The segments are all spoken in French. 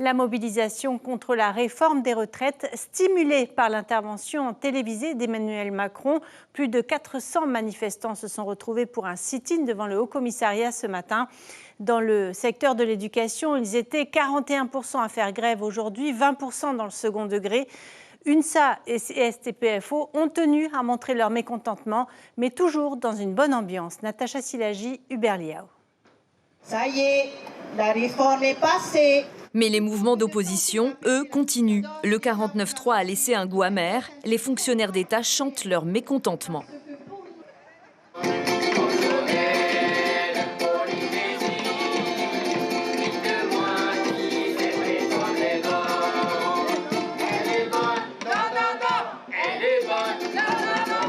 La mobilisation contre la réforme des retraites, stimulée par l'intervention télévisée d'Emmanuel Macron. Plus de 400 manifestants se sont retrouvés pour un sit-in devant le Haut-Commissariat ce matin. Dans le secteur de l'éducation, ils étaient 41% à faire grève aujourd'hui, 20% dans le second degré. UNSA et STPFO ont tenu à montrer leur mécontentement, mais toujours dans une bonne ambiance. Natacha Silagi, Hubert Liao. Ça y est, la réforme est passée. Mais les mouvements d'opposition, eux, continuent. Le 49-3 a laissé un goût amer. Les fonctionnaires d'État chantent leur mécontentement.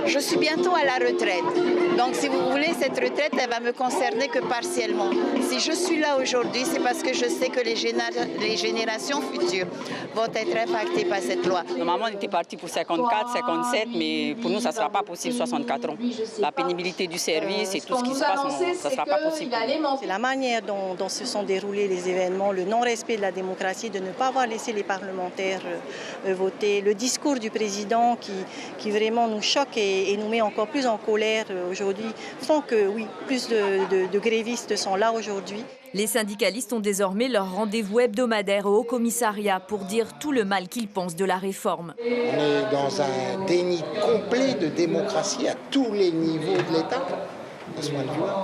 Je suis bientôt à la retraite. Donc, si vous voulez, cette retraite, elle va me concerner que partiellement. Si je suis là aujourd'hui, c'est parce que je sais que les générations futures vont être impactées par cette loi. Normalement, on était parti pour 54, 57, mais pour nous, ça ne sera pas possible, 64 ans. La pénibilité du service et tout ce qui se passe, ça ne sera pas possible. C'est la manière dont se sont déroulés les événements, le non-respect de la démocratie, de ne pas avoir laissé les parlementaires voter, le discours du président qui vraiment nous choque et nous met encore plus en colère aujourd'hui, font que oui, plus de grévistes sont là aujourd'hui. Les syndicalistes ont désormais leur rendez-vous hebdomadaire au Haut-Commissariat pour dire tout le mal qu'ils pensent de la réforme. On est dans un déni complet de démocratie à tous les niveaux de l'État, à ce point de vue-là.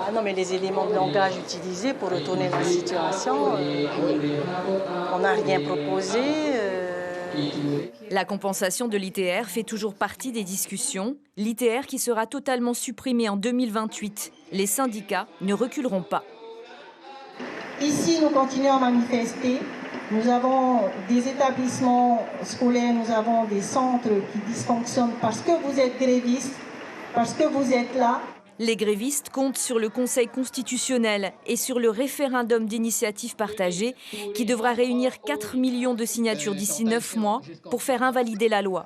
Ah non, mais les éléments de langage utilisés pour retourner la situation, on n'a rien proposé. La compensation de l'ITR fait toujours partie des discussions. L'ITR qui sera totalement supprimé en 2028. Les syndicats ne reculeront pas. Ici, nous continuons à manifester. Nous avons des établissements scolaires, nous avons des centres qui dysfonctionnent parce que vous êtes grévistes, parce que vous êtes là. Les grévistes comptent sur le Conseil constitutionnel et sur le référendum d'initiative partagée qui devra réunir 4 millions de signatures d'ici 9 mois pour faire invalider la loi.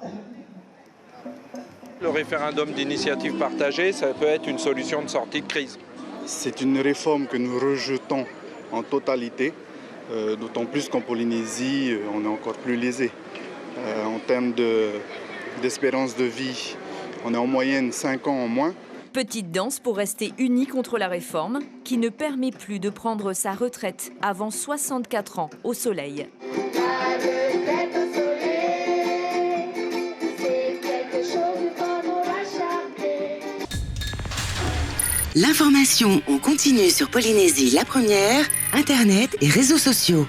Le référendum d'initiative partagée, ça peut être une solution de sortie de crise. C'est une réforme que nous rejetons en totalité, d'autant plus qu'en Polynésie, on est encore plus lésé. En termes d'espérance de vie, on est en moyenne 5 ans en moins. Petite danse pour rester unis contre la réforme qui ne permet plus de prendre sa retraite avant 64 ans au soleil. L'information en continu sur Polynésie la première, Internet et réseaux sociaux.